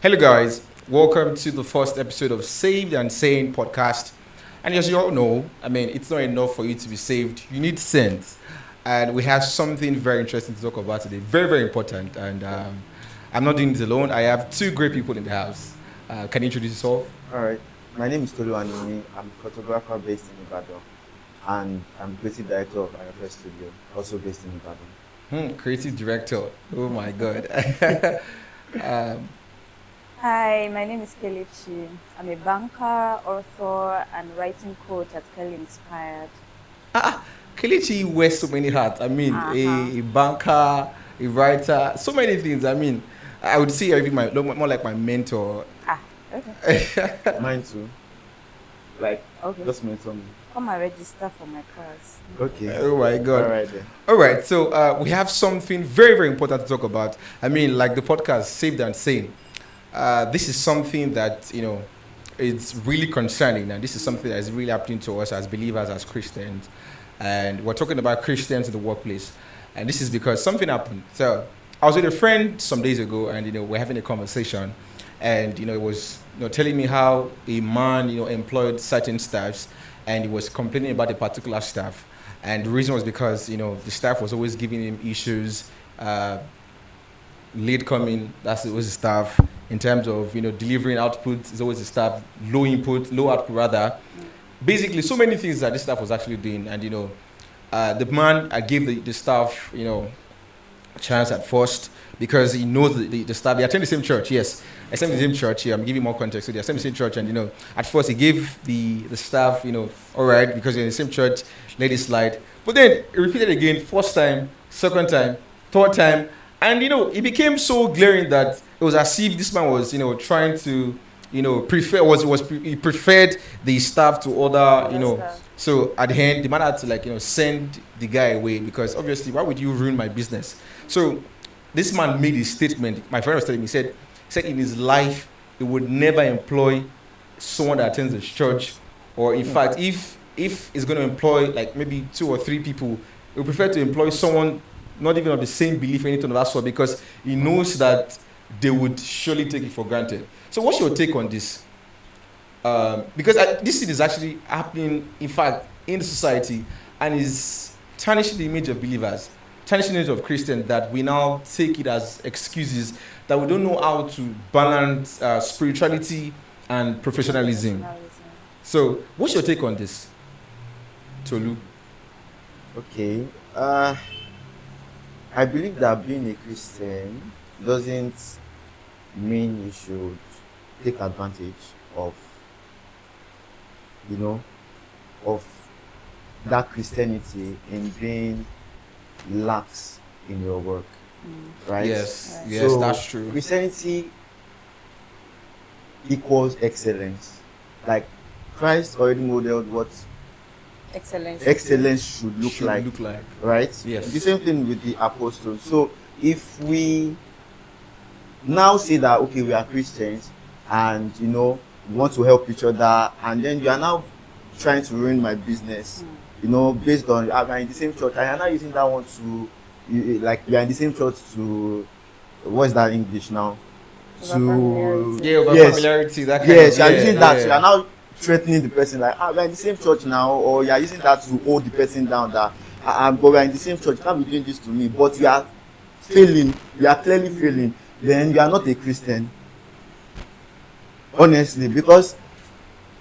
Hello, guys. Welcome to the first episode of Saved and Sane podcast. And as you all know, it's not enough for you to be saved. You need sense. And we have something very interesting to talk about today. Very, very important. And I'm not doing this alone. I have two great people in the house. Can you introduce yourself? All right. My name is Tolu Animi. I'm a photographer based in Ibadan, and I'm creative director of IFS Studio, also based in Ibadan. Creative director. Oh my God. um, Hi, my name is Kelechi. I'm a banker, author, and writing coach at Kelly Inspired. Kelechi wears so many hats. A banker, a writer, so many things. I would say even more like my mentor. Okay. Mine too. Like, Okay. just mentor me. Come and register for my class. Okay. Oh my God. All right then. All right. So we have something very, very important to talk about. Like the podcast Saved and Sane. This is something that, it's really concerning. And this is something that is really happening to us as believers, as Christians. And we're talking about Christians in the workplace. And this is because something happened. So I was with a friend some days ago and, we're having a conversation. And, it was, telling me how a man, employed certain staffs and he was complaining about a particular staff. And the reason was because, the staff was always giving him issues, late coming, it was the staff. In terms of, delivering output, it's always the staff, low input, low output rather. Basically, so many things that this staff was actually doing. And, the man, I gave the staff, a chance at first because he knows the staff. They attend the same church, yes. I attend the same church here. I'm giving more context. So they attend the same church. And, at first he gave the staff, all right, because you're in the same church, let it slide. But then he repeated again, first time, second time, third time. And, it became so glaring that it was as if this man was, trying to, he preferred the staff to other, So at the end, the man had to send the guy away because obviously, why would you ruin my business? So this man made his statement. My friend was telling me, he said in his life, he would never employ someone that attends the church, or in fact, if he's going to employ like maybe 2 or 3 people, he would prefer to employ someone not even of the same belief or anything of that sort because he knows that they would surely take it for granted. So what's your take on this? Because this thing is actually happening, in fact, in the society and is tarnishing the image of believers, tarnishing the image of Christians, that we now take it as excuses, that we don't know how to balance spirituality and professionalism. So what's your take on this, Tolu? Okay. I believe that being a Christian doesn't mean you should take advantage of, of that Christianity in being lax in your work, right? Yes, So that's true. Christianity equals excellence. Like Christ already modeled what excellence should look like, right? Yes. The same thing with the apostles. So if we now say that okay, we are Christians and we want to help each other, and then you are now trying to ruin my business, based on I'm in the same church, and you're now using that one to we are in the same church to what's that English now? Familiarity. That kind yes, of, you are using that. yeah. You are now threatening the person like we're in the same church now, or you are using that to hold the person down that but we're in the same church, you can't be doing this to me, but you are failing, you are clearly failing, then you are not a Christian, honestly, because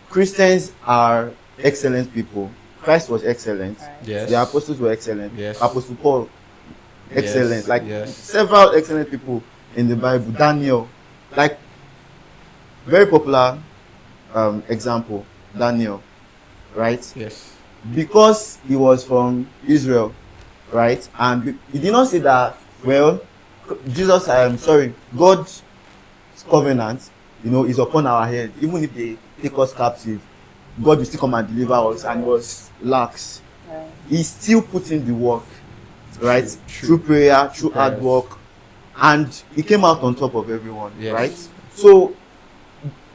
Christians are excellent people. Christ was excellent. Yes. The apostles were excellent. Yes. Apostle Paul, excellent. Yes. Several excellent people in the Bible. Daniel, very popular example, Daniel, right? Yes. Because he was from Israel, right? And he did not say that, well, God's covenant, is upon our head. Even if they take us captive, God will still come and deliver us, and was lax. He still put in the work, right? Through prayer, through hard work, and he came out on top of everyone, right? So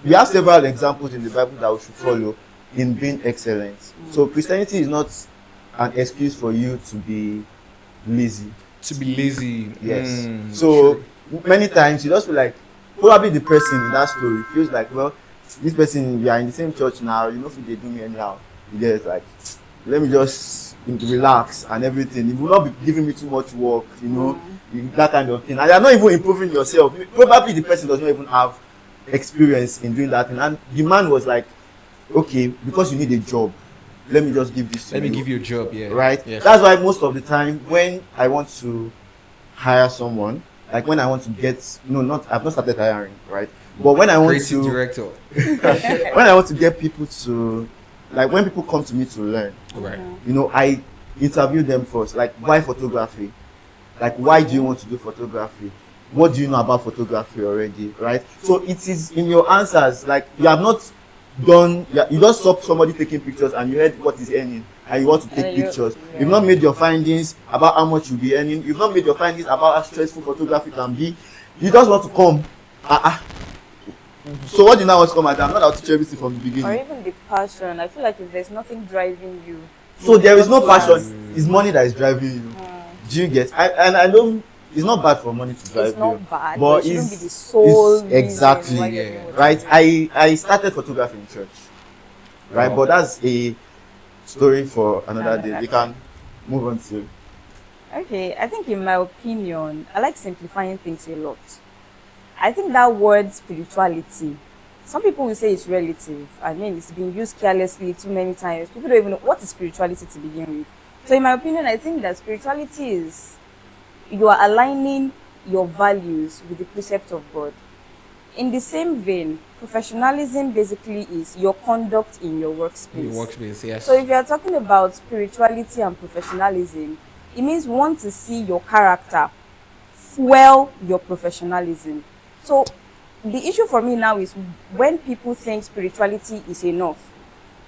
we have several examples in the Bible that we should follow in being excellent. So Christianity is not an excuse for you to be lazy. To be lazy. Yes. So many times you just feel like probably the person in that story feels like, well, this person, we are in the same church now, you know, if they do me anyhow, you get like, let me just relax and everything. You will not be giving me too much work, you know, that kind of thing. And you're not even improving yourself. Probably the person does not even have experience in doing that thing. And the man was like, okay, because you need a job, let me just give this to you. Let me give you a job, yeah. Right? Yes. That's why most of the time when I want to hire someone, like when I want to get, no, not, I've not started hiring, right? But when I want Creative to, director. when I want to get people to, like when people come to me to learn, Right. you know, I interview them first, like why photography? Like why do you want to do photography? What do you know about photography already, right? So it is in your answers, like you have not done, you just saw somebody taking pictures and you heard what is earning and you want to take pictures. You've not made your findings about how much you'll be earning. You've not made your findings about how stressful photography can be. You just want to come. So what do you now want to come at? I'm not out to teach everything from the beginning. Or even the passion. I feel like if there's nothing driving you. So there is no passion. It's money that is driving you. Do you get? I know it's not bad for money to drive it's you. not bad, but it shouldn't be the sole reason exactly why you're doing what right. you're doing. I started photography in church, right? Oh. But that's a story for another day. Another We day. can move on to. Okay, I think in my opinion, I like simplifying things a lot. I think that word spirituality, some people will say it's relative. I mean, it's been used carelessly too many times. People don't even know what is spirituality to begin with. So in my opinion, I think that spirituality is you are aligning your values with the precepts of God. In the same vein, professionalism basically is your conduct in your workspace. Your workspace, yes. So if you are talking about spirituality and professionalism, it means we want to see your character fuel your professionalism. So the issue for me now is when people think spirituality is enough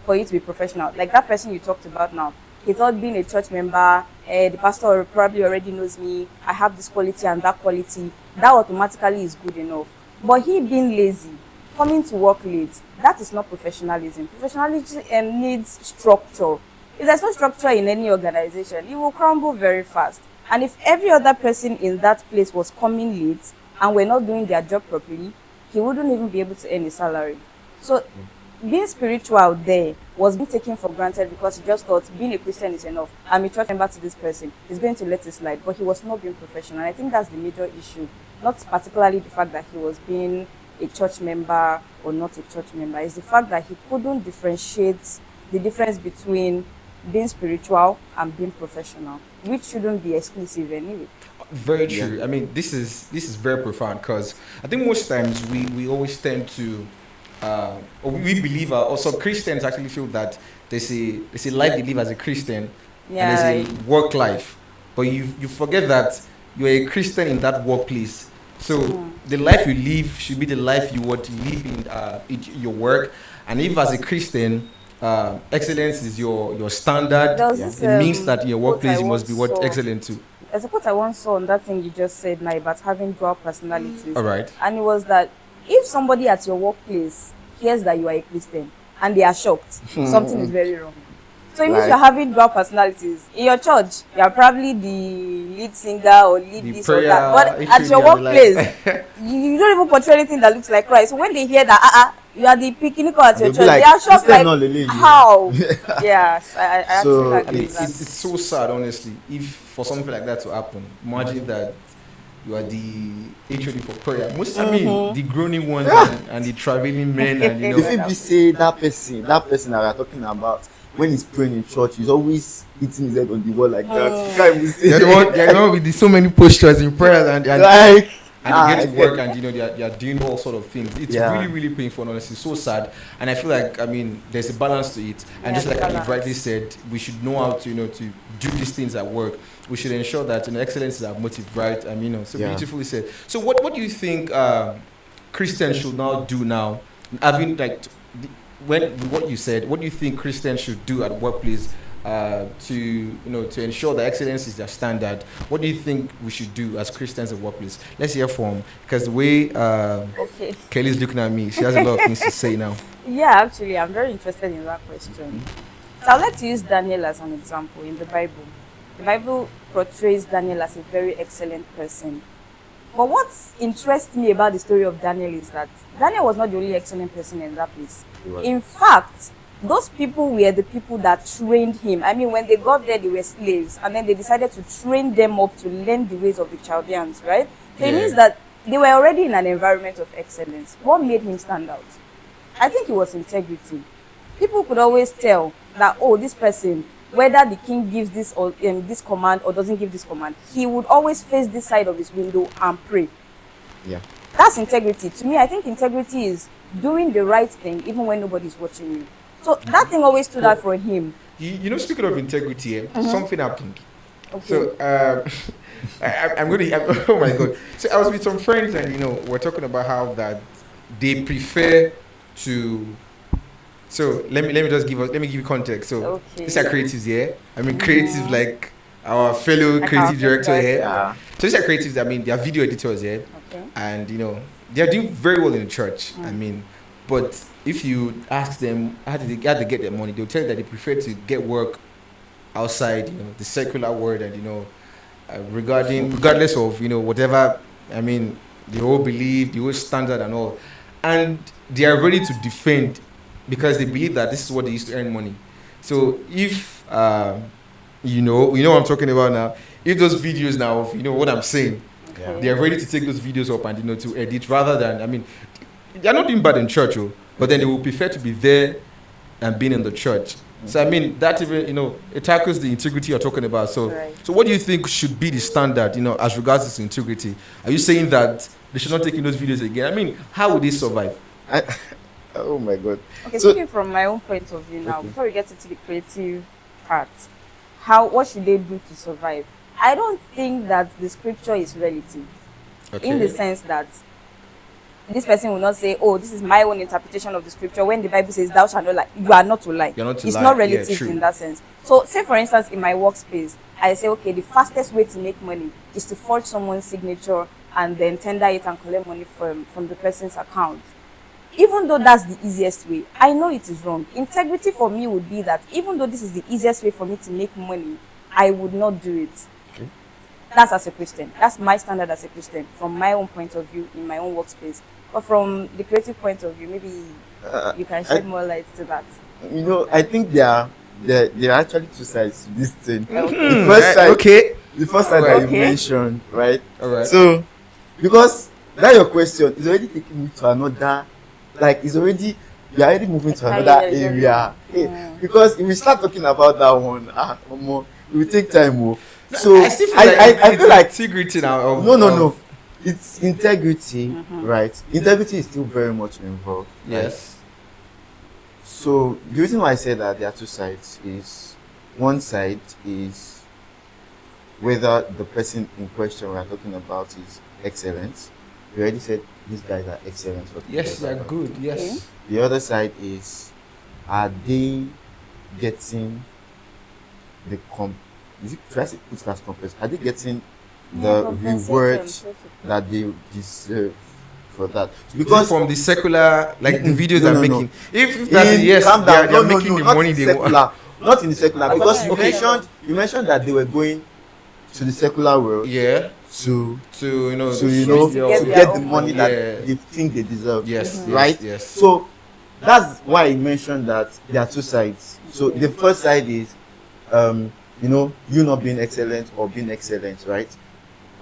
for you to be professional, like that person you talked about now, he thought being a church member, the pastor probably already knows me, I have this quality and that quality, that automatically is good enough. But he being lazy, coming to work late, that is not professionalism. Professionalism needs structure. If there's no structure in any organization, it will crumble very fast. And if every other person in that place was coming late and were not doing their job properly, he wouldn't even be able to earn a salary. So being spiritual there was being taken for granted because he just thought being a Christian is enough. I'm a church member to this person. He's going to let it slide, but he was not being professional. And I think that's the major issue. Not particularly the fact that he was being a church member or not a church member. It's the fact that he couldn't differentiate the difference between being spiritual and being professional, which shouldn't be exclusive anyway. Very true. I mean, this is very profound because I think most times we always tend to, or we believe, or some Christians actually feel that there's a life they live as a Christian and there's a work life, but you forget that you're a Christian in that workplace. So the life you live should be the life you want to live in your work, and if as a Christian, excellence is your standard. It means that in your workplace you must be excellent too. There's a quote I once saw on that thing you just said now about having dual personalities. All right. And it was that if somebody at your workplace hears that you are a Christian and they are shocked, something is very wrong. So it means you're having dual personalities. In your church, you're probably the lead singer or lead this or that. But at your workplace, you don't even portray anything that looks like Christ. So when they hear that, you are the picnic at your church, they are shocked like, how? Yes, I actually agree with that. It's so sad, honestly, if for something like that to happen. Imagine that you are the HOD for prayer. I mean, the groaning ones and the traveling men. And, you know, if you say that person that we are talking about, when he's praying in church, he's always hitting his head on the wall like that. You can't even say they're the one with so many postures in prayer and like, and they get to work and they are doing all sort of things. It's really, really painful, honestly, so sad. And I feel like, I mean, there's a balance to it. And just like you've rightly said, we should know how to, to do these things at work. We should ensure that excellence is our motive, right? And so beautifully said. So what do you think Christians should now do now? Having what you said, what do you think Christians should do at workplace to ensure that excellence is their standard? What do you think we should do as Christians at workplace? Let's hear from, because the way Kelly's looking at me, she has a lot of things to say now. Yeah, actually, I'm very interested in that question. So I'd like to use Daniel as an example in the Bible. The Bible portrays Daniel as a very excellent person. But what interests me about the story of Daniel is that Daniel was not the only excellent person in that place. In fact, those people were the people that trained him. I mean, when they got there, they were slaves, and then they decided to train them up to learn the ways of the Chaldeans, right? So it means that they were already in an environment of excellence. What made him stand out? I think it was integrity. People could always tell that, oh, this person, whether the king gives this or this command or doesn't give this command, he would always face this side of his window and pray. Yeah. That's integrity. To me, I think integrity is doing the right thing even when nobody's watching you. So that thing always stood out for him. You know, speaking of integrity, something happened. Okay. So I'm going to. Oh my god! So I was with some friends, and you know, we're talking about how that they prefer to. So let me give you context. So these are creatives here. I mean, creatives like our fellow creative director here. Yeah. So these are creatives. I mean, they are video editors here, and you know, they are doing very well in the church. I mean, but if you ask them how do they get their money, they'll tell you that they prefer to get work outside, you know, the secular world, and you know, regardless of, you know, whatever, I mean, the whole belief, the whole standard and all, and they are ready to defend because they believe that this is what they used to earn money. So if you know what I'm talking about now, if those videos now of, you know what I'm saying, they are ready to take those videos up and, you know, to edit, rather than, I mean, they are not doing bad in church, but then they will prefer to be there and being in the church. So I mean, that even, you know, it tackles the integrity you're talking about. So so what do you think should be the standard, you know, as regards to integrity? Are you saying that they should not take in those videos again? I mean, how would they survive? Oh my god. Okay, speaking from my own point of view now, before we get into the creative part, what should they do to survive? I don't think that the scripture is relative, in the sense that this person will not say, oh, this is my own interpretation of the scripture, when the Bible says thou shalt not lie. You are not to lie. It's not relative in that sense. So say, for instance, in my workspace, I say, okay, the fastest way to make money is to forge someone's signature and then tender it and collect money from the person's account. Even though that's the easiest way, I know it is wrong. Integrity for me would be that even though this is the easiest way for me to make money, I would not do it. Okay. That's as a Christian. That's my standard as a Christian, from my own point of view, in my own workspace. But from the creative point of view, maybe you can shed more light to that. You know, I think there are actually two sides to this thing. Okay. The first side that you mentioned, right? All right. So, because that your question is already taking me to another, like you're already moving to another area. Because if we start talking about that one, it will take time. So I feel like integrity now. No. It's integrity, right? Integrity is still very much involved. Yes. Right? So the reason why I say that there are two sides is, one side is whether the person in question we are talking about is excellent. We already said these guys are excellent. Yes, they are good. Yes. Okay. The other side is, are they getting the Are they getting the reward that they deserve for that? Because from the secular, like the videos they're making. If that's a yes, calm they're down. making the money they want. Not in the secular, because Okay. you mentioned that they were going to the secular world Yeah. to get get the own money money. that they think they deserve. Yes. Right? Yes. So that's why I mentioned that there are two sides. So the first side is you not being excellent or being excellent, right?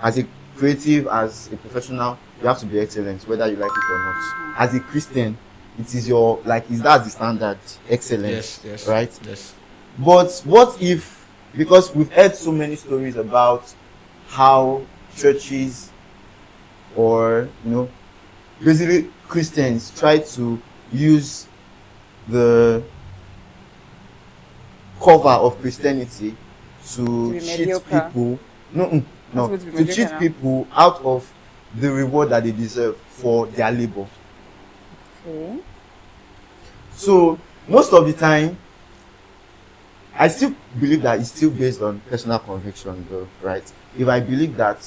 As a creative, as a professional, you have to be excellent, whether you like it or not. As a Christian, it is that's the standard, excellence. Yes. Right? Yes. But what if, because we've heard so many stories about how churches or basically Christians try to use the cover of Christianity to be cheat mediocre. people. That's what To cheat people out of the reward that they deserve for their labor. Okay. So most of the time, I still believe that it's still based on personal conviction, though, right? If I believe that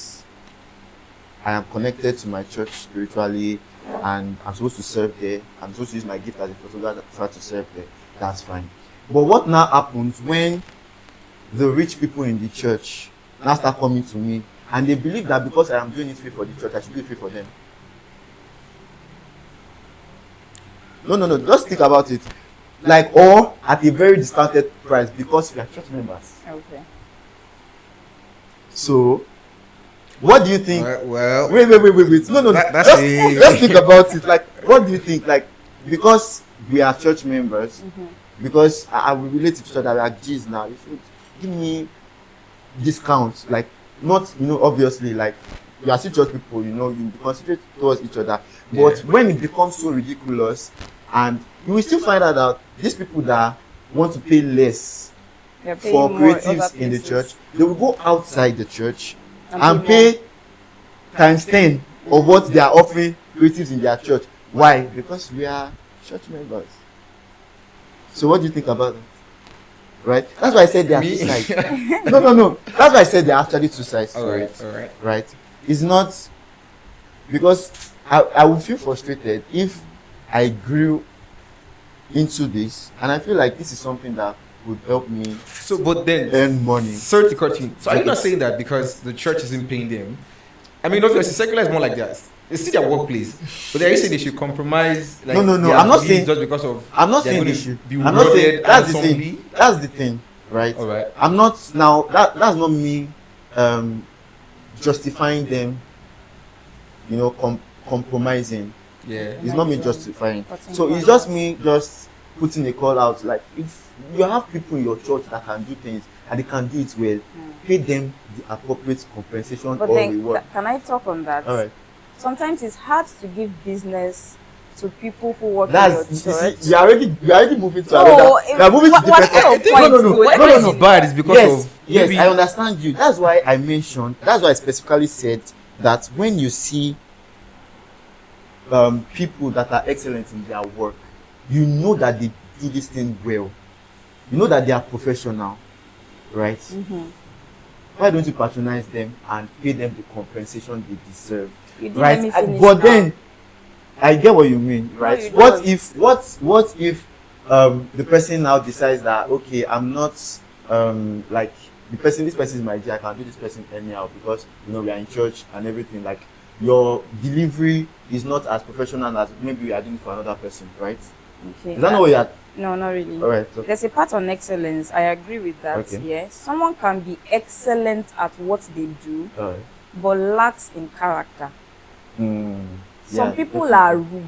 I am connected to my church spiritually and I'm supposed to serve there, I'm supposed to use my gift as a photographer to serve there, that's fine. But what now happens when the rich people in the church now start coming to me and they believe that because I am doing it free for the church, I should do it free for them. No. Just think about it. Like, or at a very discounted price because we are church members. Okay. So, what do you think? Well, Wait. No. That's Just think about it. Like, what do you think? Like, because we are church members, because I will relate to each other like G's now. You should give me discounts. Like, not, obviously, like, you are still church people, you be considerate towards each other. But when it becomes so ridiculous, and you will still find out that these people that want to pay less for creatives in the church, they will go outside the church and pay times 10 of what they are offering creatives in their church. Why? Because we are church members. So what do you think about that? Right? That's why I said there are two sides. No. That's why I said there are actually two sides to it. All right. Right? It's not because I would feel frustrated if I grew into this, and I feel like this is something that would help me So, but then, earn money. sorry to cut you. So, are you not saying that because the church isn't paying them? I mean, obviously, secular is more like that. It's still their workplace, but are you saying they should compromise? Like, No. their I'm not beliefs saying. just because of. I'm not they're saying going they to should. be I'm not saying rewarded that's the handsomely? thing. That's the thing, right? All right. I'm not now. That's not me justifying them. Compromising. Yeah. It's not me justifying. Cutting So it's corners. just me just putting a call out. Like, if you have people in your church that can do things and they can do it well, pay them the appropriate compensation But or then, reward. can I talk on that? All right. Sometimes it's hard to give business to people who work That's in you your church. see, we are already moving to No, another. it- We are moving to what different. kind of point No. It's bad. It's because Yes, of. yes, maybe- I understand you. That's why I mentioned. That's why I specifically said that when you see people that are excellent in their work, you know that they do this thing well. You know that they are professional, right? Why don't you patronize them and pay them the compensation they deserve? You didn't Right? let me finish But now. then I get what you mean, right? you What don't. if the person now decides that, okay, I'm not like this person is my G, I can do this person anyhow because we are in church and everything. Like, your delivery is not as professional as maybe we are doing for another person, right? Okay. Is that not what you are? No, not really. All right. So, There's a part on excellence. I agree with that. Okay. Yeah. Someone can be excellent at what they do, all right. but lacks in character. Some Yeah, people definitely. are rude.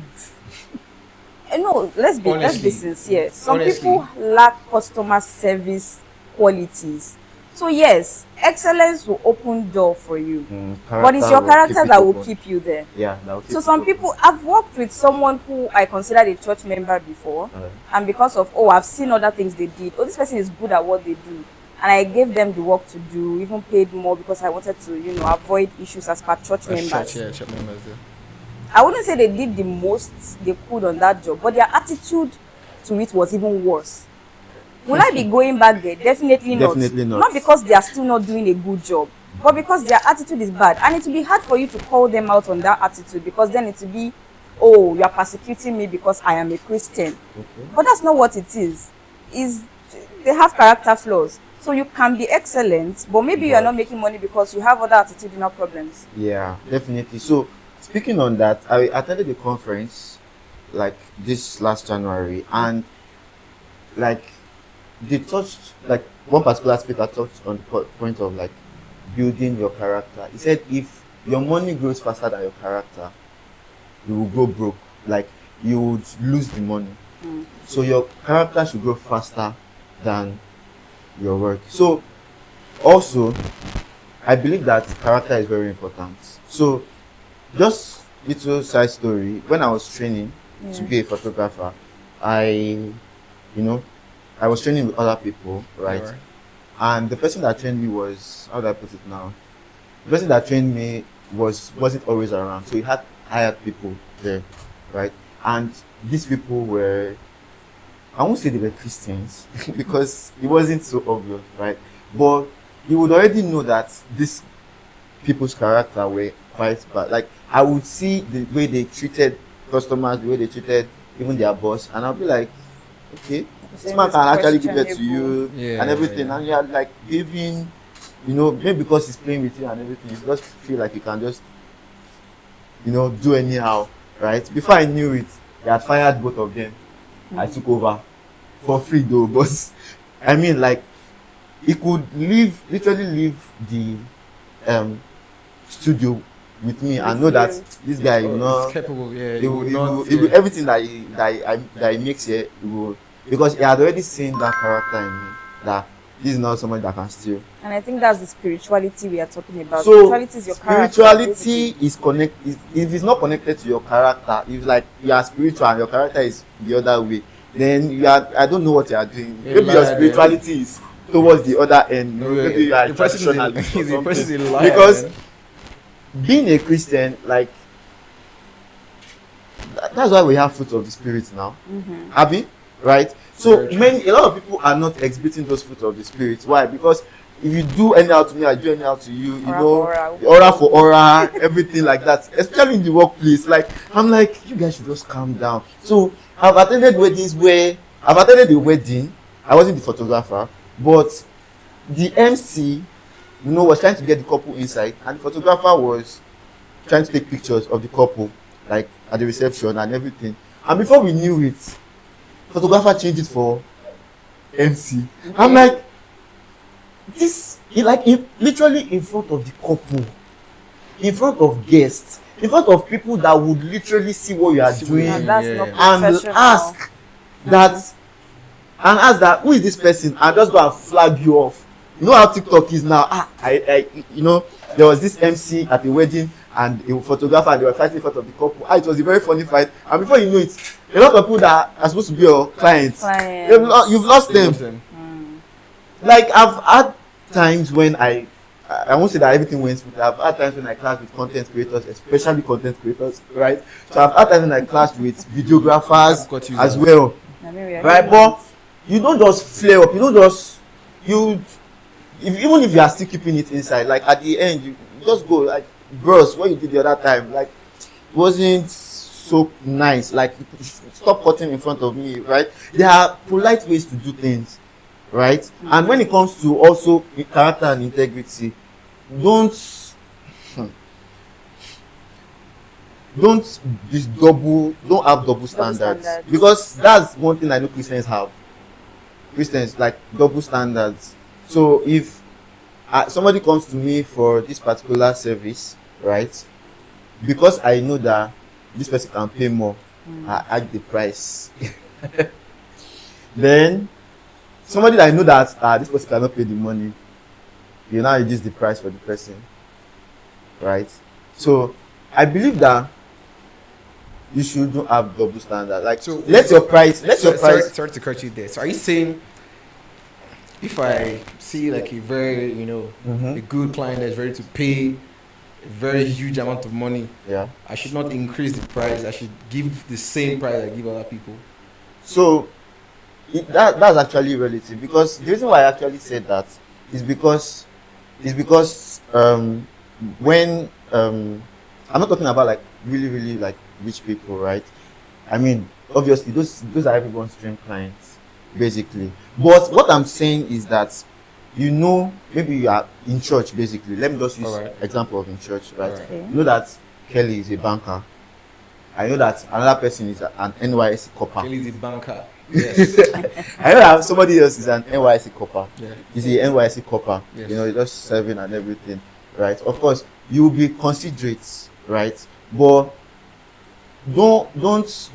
No, let's be Honestly. sincere. Some Honestly. people lack customer service qualities. So yes, excellence will open door for you, but it's your character that will keep you there. Yeah, that will keep So it some open. people, I've worked with someone who I considered a church member before, All right. and because of I've seen other things they did. This person is good at what they do, and I gave them the work to do, even paid more because I wanted to, avoid issues as per church members. Church members. Yeah. I wouldn't say they did the most they could on that job, but their attitude to it was even worse. Will I be going back there? Definitely not. Definitely not. Not because they are still not doing a good job, but because their attitude is bad. And it will be hard for you to call them out on that attitude, because then it will be, you are persecuting me because I am a Christian. Okay. But that's not what it is. They have character flaws. So you can be excellent, but maybe you are not making money because you have other attitudinal problems. Yeah, definitely. So, speaking on that, I attended a conference like this last January, and like they touched, like, one particular speaker touched on the point of like building your character. He said if your money grows faster than your character, you will go broke. Like, you would lose the money. So your character should grow faster than your work. So also, I believe that character is very important. So, just little side story. When I was training to be a photographer, I was training with other people, right? Alright. And the person that trained me was, how do I put it now? The person that trained me wasn't always around, so he had hired people there, right? And these people were, I won't say they were Christians because it wasn't so obvious, right? But you would already know that these people's character were quite bad. Like, I would see the way they treated customers, the way they treated even their boss, and I'll be like, okay, this man can actually give it to you Yeah, and everything, yeah. and you're like giving maybe because he's playing with you and everything, you just feel like you can just, do anyhow, right? Before I knew it, he had fired both of them. I took over for free though, but I mean, like, he could literally leave the studio with me and know that this guy will not, He's capable, yeah. he will everything that he makes here, he will, because he had already seen that character in me, that this is not someone that can steal. And I think that's the spirituality we are talking about. So Spirituality is your character. spirituality is connected. If it's not connected to your character, if like you are spiritual and your character is the other way, then you are, I don't know what you are doing. You're Maybe your liar, spirituality is towards the other end. Maybe you are the person traditionalist or the person something. is a liar, Because man. being a Christian, like, that's why we have fruit of the spirit now. Abi, right? So a lot of people are not exhibiting those fruit of the spirit. Why? Because if you do anyhow to me, I do anyhow to you. Aura for aura, everything like that. Especially in the workplace, like, I'm like, you guys should just calm down. So I've attended weddings where I've attended the wedding. I wasn't the photographer, but the MC, was trying to get the couple inside, and the photographer was trying to take pictures of the couple, like at the reception and everything. And before we knew it, photographer changed it for MC. I'm like, literally in front of the couple, in front of guests, in front of people that would literally see what you are doing, And that's not and professional. ask that who is this person, and just go and flag you off. You know how TikTok is now. There was this MC at the wedding and a photographer, and they were fighting in front of the couple. It was a very funny fight, and before you know it, a lot of people that are supposed to be your clients, you've lost them. Like, I've had times when I won't say that everything went smooth. I've had times when I clashed with content creators, especially content creators, right? So I've had times when I clashed with videographers as well, right? But you don't just flare up. You don't just even if you are still keeping it inside, like at the end, you just go like, bros, what you did the other time, like, wasn't so nice. Like, stop cutting in front of me, right? There are polite ways to do things, right? And when it comes to also character and integrity, don't have double standards, because that's one thing I know Christians have. Christians like double standards. So if somebody comes to me for this particular service, right, because I know that this person can pay more, I add the price. Then somebody that I know that this person cannot pay the money, you now reduce the price for the person, right? So I believe that you shouldn't have double standard. Like, so let your price. Sorry to cut you there. So are you saying, if I see like a very, a good client that's ready to pay a very huge amount of money, I should not increase the price. I should give the same price I give other people? So that's actually relative, because the reason why I actually said that is because when I'm not talking about like really, really like rich people, right? I mean, obviously those are everyone's dream clients, basically. But what I'm saying is that, maybe you are in church, basically. Let me just use example of in church, right? Okay. You know that Kelly is a banker. I know that another person is an NYSC copper. Kelly is a banker. Yes. I know that somebody else is an NYSC copper. Yeah. He's a NYSC copper. Yes. He's just serving and everything, right? Of course, you will be considerate, right? But don't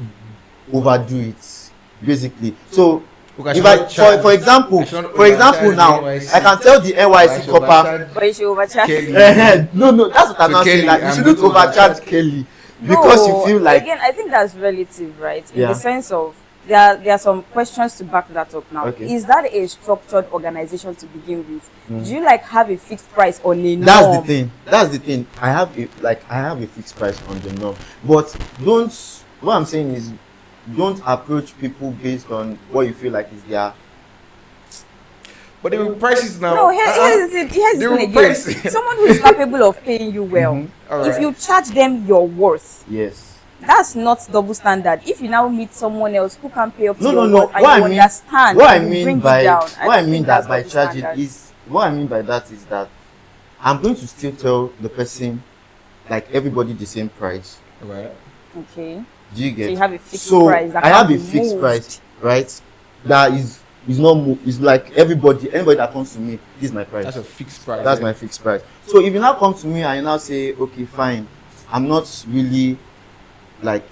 overdo it, basically. So if for example now, I can tell the NYSC copper, But you should overcharge. no, that's what I'm not saying. Like, you shouldn't overcharge Kelly, because you feel like, again, I think that's relative, right? In Yeah. the sense of there are some questions to back that up now. Okay. Is that a structured organization to begin with? Do you like have a fixed price on a norm? That's the thing. I have a fixed price on the norm, but what I'm saying is, don't approach people based on what you feel like is their. But the prices now. No, here's the thing again. price. Someone who is capable of paying you well, All if right. you charge them your worth, Yes. that's not double standard. If you now meet someone else who can pay up to No. your worth and What you I mean, understand, what I and you mean bring by it down, what I don't mean think that that's by double charging standard. is what I mean by that is that I'm going to still tell the person, like everybody, the same price. Right. Okay. Do you So get? you have a fixed So price. That I have can't a be fixed moved. price, right? That is not it's like anybody that comes to me, this is my price. That's a fixed price. That's yeah. my fixed price. So if you now come to me and you now say, okay, fine, I'm not really like,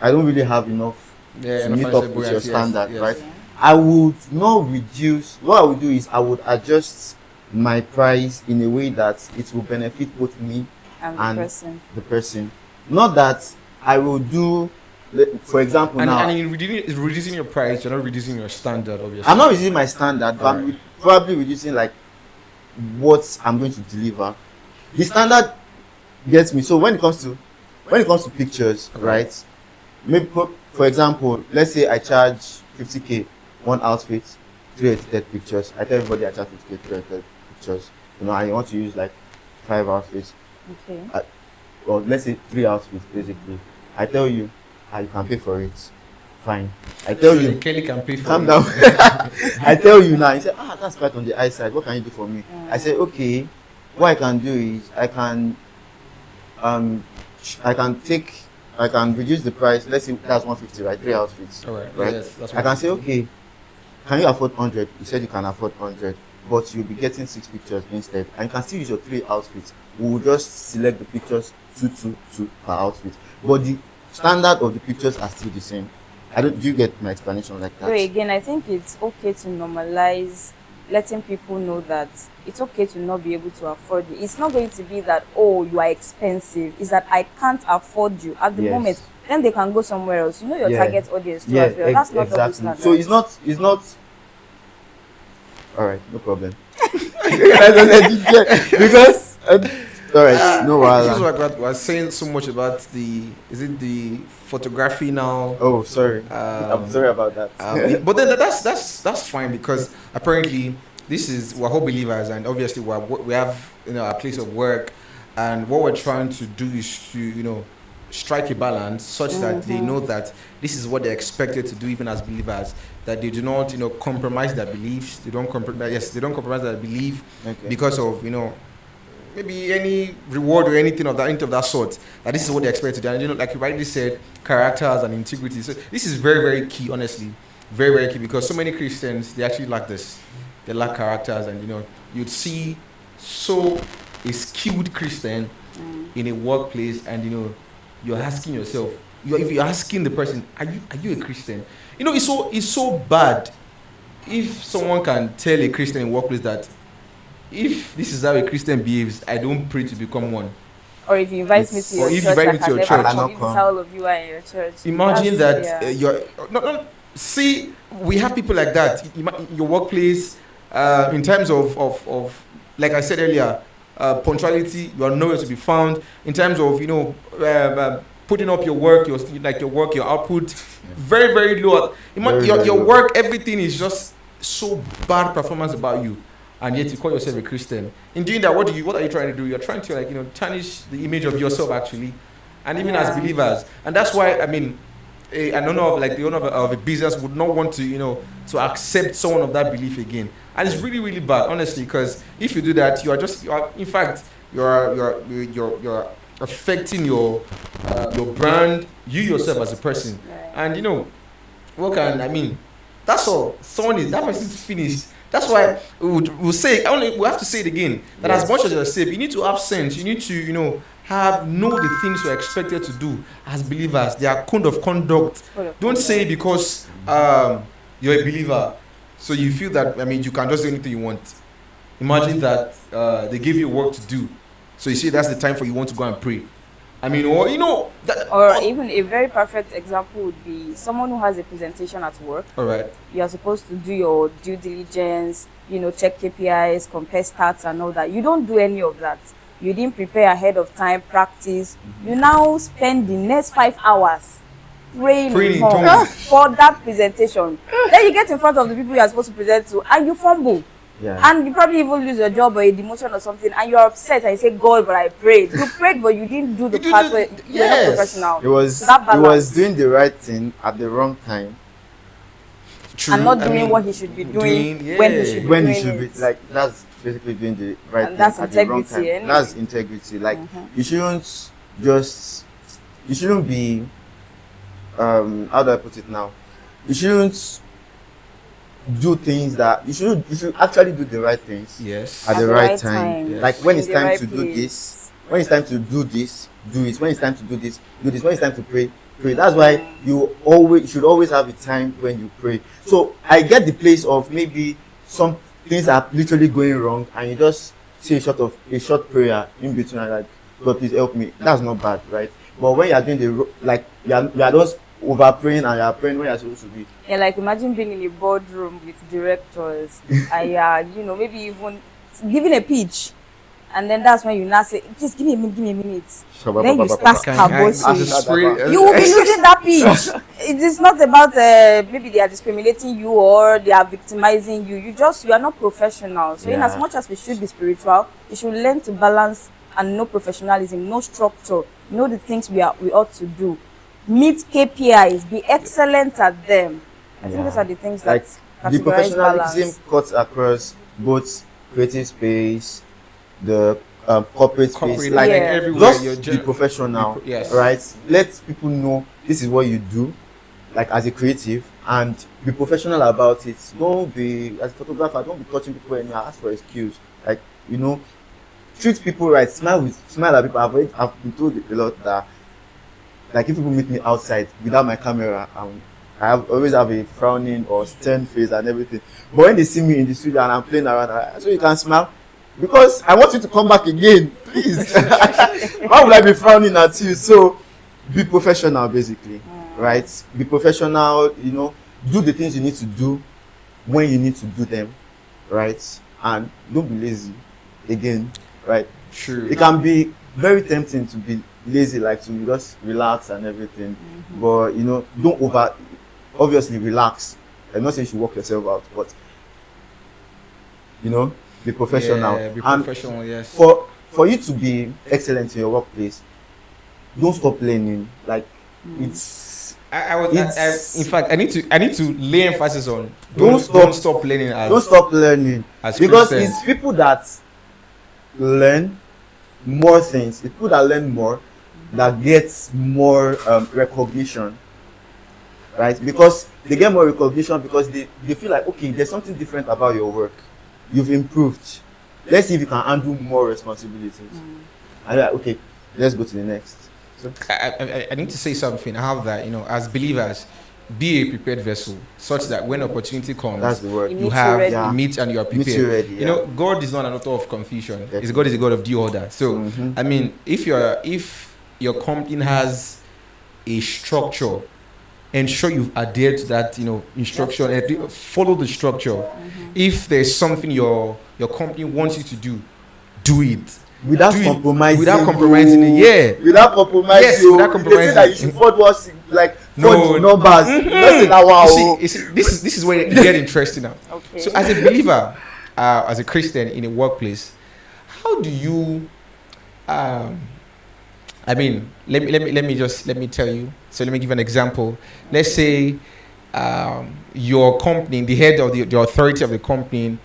I don't really have enough Yeah, to and meet up financial with your buoyancy, yes, standard, yes. right? I would not reduce. What I would do is I would adjust my price in a way that it will benefit both me And and the person. the person. Not that I will do, for example, And, now and in reducing your price, you're not reducing your standard, obviously. I'm not reducing my standard, but I'm Alright. probably reducing like what I'm going to deliver. The standard gets me. So when it comes to pictures, right? Maybe for example, let's say I charge 50k one outfit, 3 edited pictures. I tell everybody I charge 50k 3 edited pictures. You know, and you want to use like 5 outfits, Okay. or let's say 3 outfits basically. I tell you, you can pay for it. Fine. I tell So you, Kelly can pay for calm it. down. I tell you now. You say, that's quite on the high side. What can you do for me? I say, okay. What I can do is I can reduce the price. Let's say that's 150, right? 3 outfits. Alright. Right? Yes, that's I can say, okay, can you afford 100? You said you can afford 100, but you'll be getting 6 pictures instead. And you can still use your 3 outfits. We will just select the pictures 2 per outfit. But the standard of the pictures are still the same. Do you get my explanation like that? So again, I think it's okay to normalize letting people know that it's okay to not be able to afford it. It's not going to be that, oh, you are expensive. It's that I can't afford you at the Yes. moment. Then they can go somewhere else. You know your Yeah. target audience too Yeah, as well. That's not double exactly. standard. So it's not. All right, no problem. Because all right, no This is wahala. what we're saying so much about the photography now. Oh, sorry. I'm sorry about that. But then that's fine, because apparently we're whole believers, and obviously we have our place of work, and what we're trying to do is to strike a balance such that they know that this is what they're expected to do even as believers, that they do not compromise their beliefs. They don't compromise their belief Okay. because of maybe any reward or anything of that sort. That this is what they expect to do. And like you rightly said, characters and integrity. So this is very, very key, honestly. Very, very key, because so many Christians, they actually lack this. They lack characters, and you'd see a skilled Christian in a workplace, and you're asking yourself, if you're asking the person, are you a Christian? It's so bad if someone can tell a Christian in workplace that, if this is how a Christian behaves, I don't pray to become one. Or if you invite me to Or your if you church, invite I me to can your never church. come. If it's how all of you are in your church. Imagine That's- that yeah. you're no. See, we have people like that in your workplace. In terms of like I said earlier, punctuality, you are nowhere to be found. In terms of putting up your work, your output, very, very low. Very, Your very low. work, everything is just so bad performance about you, and yet you call yourself a Christian. In doing that, what are you trying to do? You're trying to tarnish the image of yourself, actually, and even as believers. And that's why an owner of a business would not want to to accept someone of that belief again. And it's really, really bad, honestly, because if you do that, you're affecting your brand, you yourself as a person. Right. And that's all. That person's finished. That's why we'll say, we have to say it again, that as much as you're saved, you need to have sense. You need to know the things you're expected to do as believers. Their code of conduct. Don't say because you're a believer, so you feel that you can just do anything you want. Imagine that they give you work to do, so you see that's the time for you want to go and pray. Or even a very perfect example would be someone who has a presentation at work. All right. You are supposed to do your due diligence, check KPIs, compare stats and all that. You don't do any of that. You didn't prepare ahead of time, practice. You now spend the next 5 hours praying in tongues for that presentation. Then you get in front of the people you are supposed to present to and you fumble. Yeah. And you probably even lose your job or a demotion or something, and you're upset and you say, God, but I prayed. You prayed, but you didn't do the part where you're not professional. It was So that balance. doing the right thing at the wrong time. True. and not I doing mean, what he should be doing doing, when he yeah. should be When doing it should it. be like, that's basically doing the right And thing that's at the wrong integrity, time. anyway. That's integrity. Like you shouldn't just, you shouldn't be, how do I put it now? You shouldn't do things that you should actually do the right things Yes. at the right time. Yes. Like when In it's the time right to do place. this, when it's time to do this, do it. When it's time to do this, do this. When it's time to pray, pray. That's why you should always have a time when you pray. So I get the place of maybe some things are literally going wrong and you just say a short prayer in between and like, God please help me. That's not bad, right? But when you are doing you are just over praying and you are praying when you are supposed to be. Yeah, like imagine being in a boardroom with directors and maybe even giving a pitch, and then that's when you now say, just give me a minute. Then you start cabossing. You will be losing that pitch. It is not about maybe they are discriminating you or they are victimizing you. You are not professional. So in as much as we should be spiritual, we should learn to balance and know professionalism, know structure, know the things we ought to do. Meet KPIs, be excellent at them. I think those are the things that like the categorize professionalism balance. cuts across both creative space, the corporate space. Like Yeah. everywhere. You're just be professional, yes. right? Let people know this is what you do, like as a creative, and be professional about it. Don't be, as a photographer, don't be touching people and you ask for excuse. Like, treat people right, smile at people. I've been told a lot that, like, if people meet me outside without my camera, always have a frowning or stern face and everything. But when they see me in the studio and I'm playing around, so you can smile. Because I want you to come back again, please. Why would I be frowning at you? So be professional, basically, right? Be professional, do the things you need to do when you need to do them, right? And don't be lazy again, right? True. It can be very tempting to be lazy, like to just relax and everything. But, don't obviously relax. I'm not saying you should work yourself out, but, be professional. Yeah, be And professional, yes. for you to be excellent in your workplace, don't stop learning. Like it's in fact, I need to lay emphasis on Don't stop learning. don't stop learning, as because Christians. it's people that learn more things. It's people that learn more that get more recognition, right? Because they get more recognition because they feel like, okay, there's something different about your work. You've improved. Let's see if you can handle more responsibilities. And like, okay, let's go to the next. So, I need to say something. I have that, as believers, be a prepared vessel, such that when opportunity comes, that's the word. you have ready. meet and you are Meet prepared. you ready, yeah. God is not an author of confusion. Definitely. God is a God of due order. So, I mean, if your company has a structure, ensure you adhere to that, instruction and follow the structure. If there's something your company wants you to do it. Without Do it compromising. without compromising it, yeah. Without compromising. Yes, without They say compromising. that you should forward what's like No. forward numbers. Let's say that wow. You see, this is where it gets interesting now. Okay. So as a believer, as a Christian in a workplace, how do you let me tell you. So let me give an example. Let's say your company, the head of the authority of the company,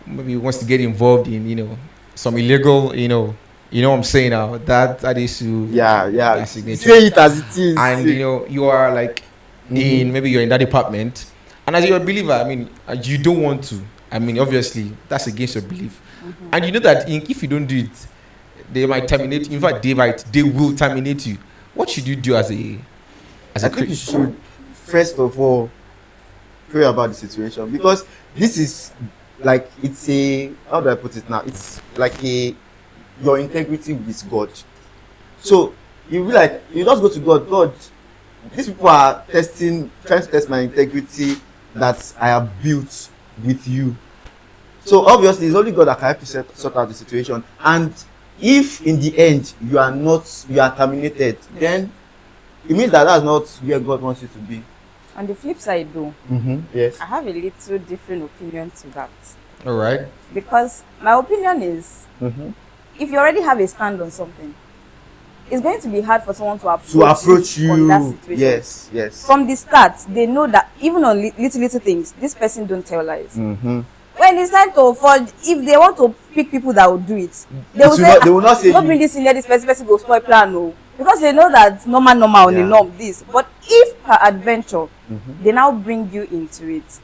maybe wants to get involved in some illegal, what I'm saying now, that is to Yeah. that signature. Say it as it is. And you are like maybe you're in that department, and as you're a believer, I mean, you don't want to. I mean, obviously that's against your belief, and you know that if you don't do it, they might terminate you. In fact, they will terminate you. What should you do as a I think you should first of all pray about the situation, because this is like, it's a, how do I put it now? It's like your integrity with God. So you be like, you just go to God, these people are trying to test my integrity that I have built with you. So obviously it's only God that can help you sort out the situation. And if in the end you are terminated, then it means that's not where God wants you to be. On the flip side, though, Yes. I have a little different opinion to that. all right? Because my opinion is, if you already have a stand on something, it's going to be hard for someone to approach you on that you. situation. Yes. From the start, they know that even on little things, this person don't tell lies. Mm-hmm. When it's time to forge, if they want to pick people that will do it, they will not say don't bring this in here, this person go spoil plan, no. Because they know that normal on the norm, this. But if per adventure, they now bring you into it.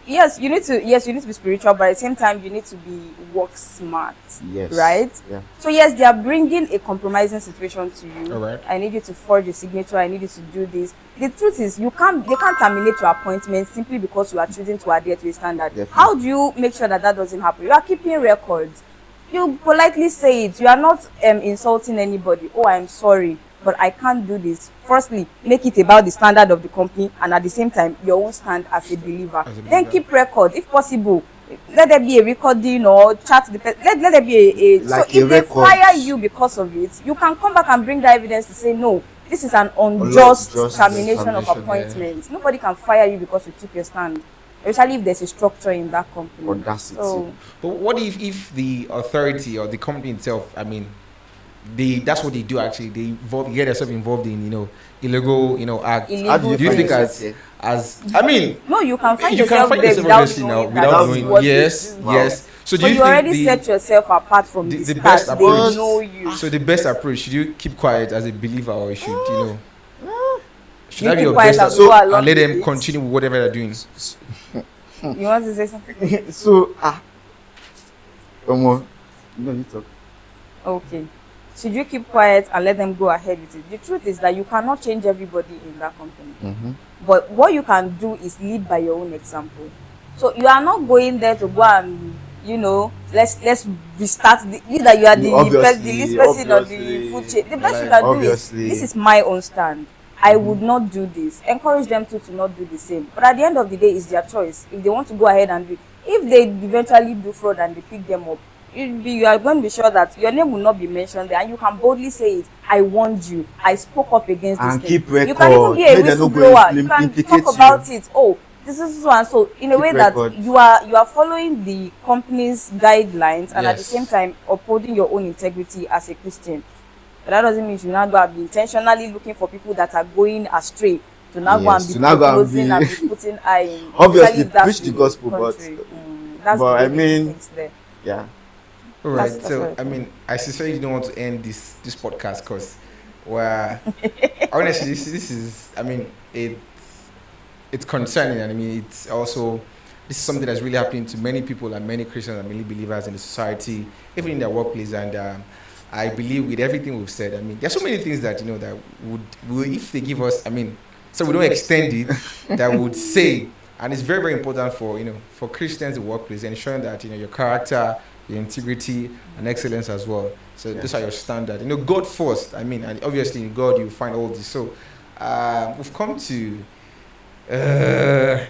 You need to be spiritual, but at the same time, you need to be work smart. Yes. Right? Yeah. So yes, they are bringing a compromising situation to you. All right. I need you to forge a signature. I need you to do this. The truth is, they can't terminate your appointment simply because you are choosing to adhere to a standard. Definitely. How do you make sure that doesn't happen? You are keeping records. You politely say it. You are not insulting anybody. Oh, I'm sorry, but I can't do this. Firstly, make it about the standard of the company, and at the same time, your own stand as a believer. Then keep record, if possible. Let there be a recording or chat. Let there be like so if they fire you because of it, you can come back and bring that evidence to say no. This is an unjust termination of appointment. Yeah. Nobody can fire you because you took your stand, especially if there's a structure in that company. Audacity. So, but what if the authority or the company itself, I mean, that's what they do actually. They get themselves involved in illegal act. How do you think as I mean? No, you can find you yourself can find there yourself without knowing. what Yes. So do you you already set yourself apart from the best they approach? know you. So the best approach, should you keep quiet as a believer, or should should that be keep your quiet best and go and along let with them it? continue with whatever they're doing? You want to say something? So you talk. Okay. Should you keep quiet and let them go ahead with it? The truth is that you cannot change everybody in that company. Mm-hmm. But what you can do is lead by your own example. So you are not going there to go and let's restart either you are the least person on the food chain. The best you can do is, this is my own stand. I would not do this. Encourage them to not do the same. But at the end of the day, it's their choice. If they want to go ahead and do it, if they eventually do fraud and they pick them up, you are going to be sure that your name will not be mentioned there, and you can boldly say it. I warned you. I spoke up against this and thing. keep record. You can even be a whistleblower. You can talk about it. Oh, this is so and so, in a way record. that you are following the company's guidelines, and at the same time upholding your own integrity as a Christian. But that doesn't mean you should not go and be intentionally looking for people that are going astray to now go and be closing and be putting eye in. Obviously, preach the gospel, but that's I mean, yeah. All right. So I mean, I sincerely don't want to end this podcast because, honestly, this is. I mean, it's concerning, and I mean, it's also. This is something that's really happening to many people and many Christians and many believers in the society, even in their workplace. And I believe with everything we've said, I mean, there's so many things that that would if they give us, I mean, so we don't extend it, that would say, and it's very, very important for for Christians in the workplace, ensuring that your character, your integrity, and excellence as well. So these are your standards. God first. I mean, and obviously in God you find all this. So we've come to the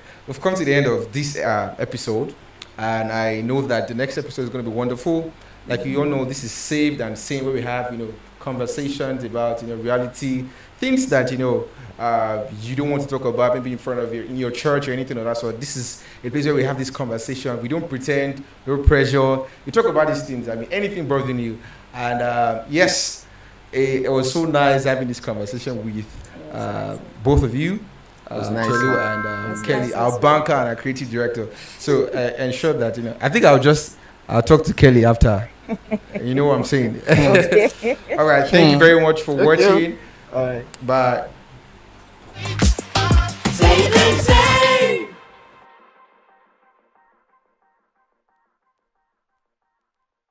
end of this episode, and I know that the next episode is going to be wonderful. Like you all know, this is Saved and Sane, where we have conversations about reality, things that you don't want to talk about, maybe in front of in your church or anything of that sort. This is a place where we have this conversation. We don't pretend, no pressure. We talk about these things. I mean, anything bothering you. And yes, it was so nice having this conversation with both of you. Nice. Tolu and Kelly, our banker and our creative director. So ensure that I think I'll talk to Kelly after. You know what I'm saying? All right. Thank you very much for watching. All right. Bye. Say,